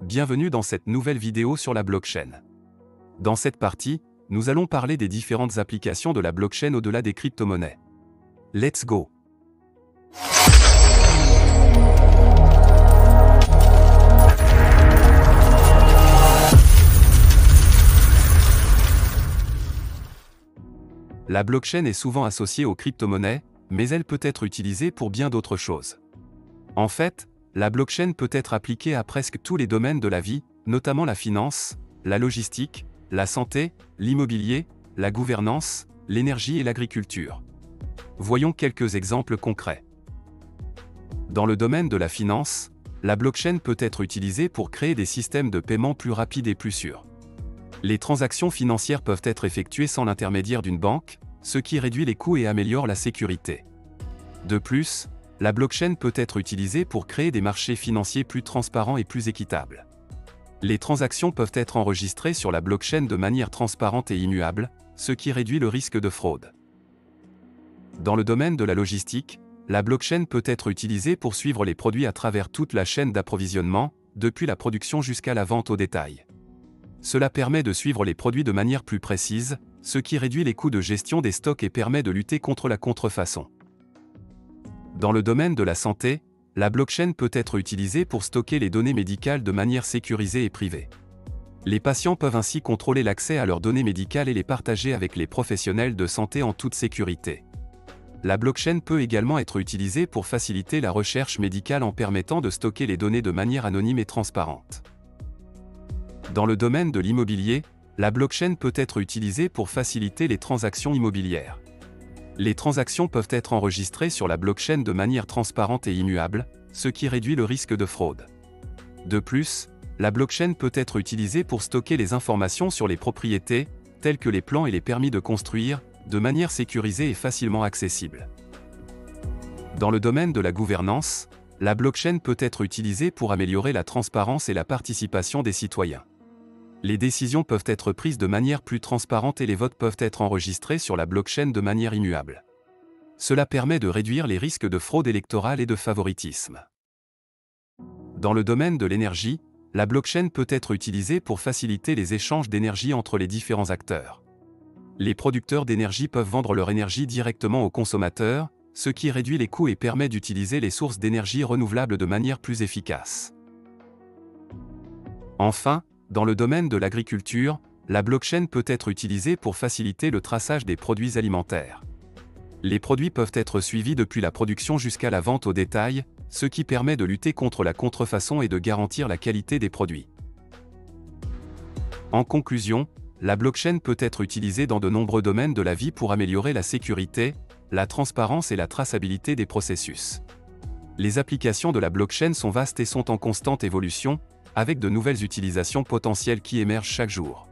bienvenue dans cette nouvelle vidéo sur la blockchain. Dans cette partie, nous allons parler des différentes applications de la blockchain au-delà des crypto-monnaies. Let's go! La blockchain est souvent associée aux crypto-monnaies, mais elle peut être utilisée pour bien d'autres choses. En fait, la blockchain peut être appliquée à presque tous les domaines de la vie, notamment la finance, la logistique, la santé, l'immobilier, la gouvernance, l'énergie et l'agriculture. Voyons quelques exemples concrets. Dans le domaine de la finance, la blockchain peut être utilisée pour créer des systèmes de paiement plus rapides et plus sûrs. Les transactions financières peuvent être effectuées sans l'intermédiaire d'une banque, ce qui réduit les coûts et améliore la sécurité. De plus, la blockchain peut être utilisée pour créer des marchés financiers plus transparents et plus équitables. Les transactions peuvent être enregistrées sur la blockchain de manière transparente et immuable, ce qui réduit le risque de fraude. Dans le domaine de la logistique, la blockchain peut être utilisée pour suivre les produits à travers toute la chaîne d'approvisionnement, depuis la production jusqu'à la vente au détail. Cela permet de suivre les produits de manière plus précise, ce qui réduit les coûts de gestion des stocks et permet de lutter contre la contrefaçon. Dans le domaine de la santé, la blockchain peut être utilisée pour stocker les données médicales de manière sécurisée et privée. Les patients peuvent ainsi contrôler l'accès à leurs données médicales et les partager avec les professionnels de santé en toute sécurité. La blockchain peut également être utilisée pour faciliter la recherche médicale en permettant de stocker les données de manière anonyme et transparente. Dans le domaine de l'immobilier, la blockchain peut être utilisée pour faciliter les transactions immobilières. Les transactions peuvent être enregistrées sur la blockchain de manière transparente et immuable, ce qui réduit le risque de fraude. De plus, la blockchain peut être utilisée pour stocker les informations sur les propriétés, telles que les plans et les permis de construire, de manière sécurisée et facilement accessible. Dans le domaine de la gouvernance, la blockchain peut être utilisée pour améliorer la transparence et la participation des citoyens. Les décisions peuvent être prises de manière plus transparente et les votes peuvent être enregistrés sur la blockchain de manière immuable. Cela permet de réduire les risques de fraude électorale et de favoritisme. Dans le domaine de l'énergie, la blockchain peut être utilisée pour faciliter les échanges d'énergie entre les différents acteurs. Les producteurs d'énergie peuvent vendre leur énergie directement aux consommateurs, ce qui réduit les coûts et permet d'utiliser les sources d'énergie renouvelables de manière plus efficace. Enfin, dans le domaine de l'agriculture, la blockchain peut être utilisée pour faciliter le traçage des produits alimentaires. Les produits peuvent être suivis depuis la production jusqu'à la vente au détail, ce qui permet de lutter contre la contrefaçon et de garantir la qualité des produits. En conclusion, la blockchain peut être utilisée dans de nombreux domaines de la vie pour améliorer la sécurité, la transparence et la traçabilité des processus. Les applications de la blockchain sont vastes et sont en constante évolution, avec de nouvelles utilisations potentielles qui émergent chaque jour.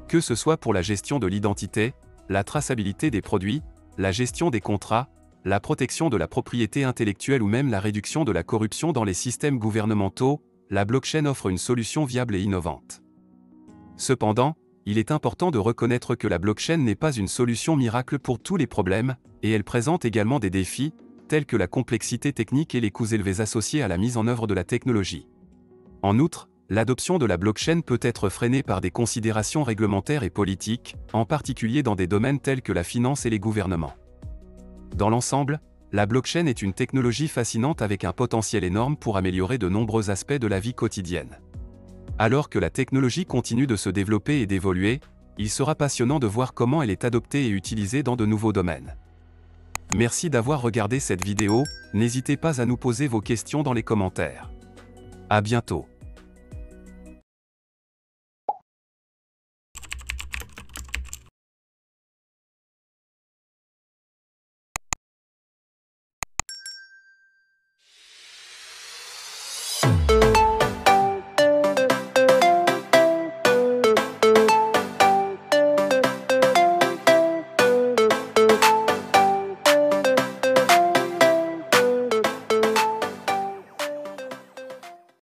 Que ce soit pour la gestion de l'identité, la traçabilité des produits, la gestion des contrats, la protection de la propriété intellectuelle ou même la réduction de la corruption dans les systèmes gouvernementaux, la blockchain offre une solution viable et innovante. Cependant, il est important de reconnaître que la blockchain n'est pas une solution miracle pour tous les problèmes, et elle présente également des défis, tels que la complexité technique et les coûts élevés associés à la mise en œuvre de la technologie. En outre, l'adoption de la blockchain peut être freinée par des considérations réglementaires et politiques, en particulier dans des domaines tels que la finance et les gouvernements. Dans l'ensemble, la blockchain est une technologie fascinante avec un potentiel énorme pour améliorer de nombreux aspects de la vie quotidienne. Alors que la technologie continue de se développer et d'évoluer, il sera passionnant de voir comment elle est adoptée et utilisée dans de nouveaux domaines. Merci d'avoir regardé cette vidéo, n'hésitez pas à nous poser vos questions dans les commentaires. À bientôt.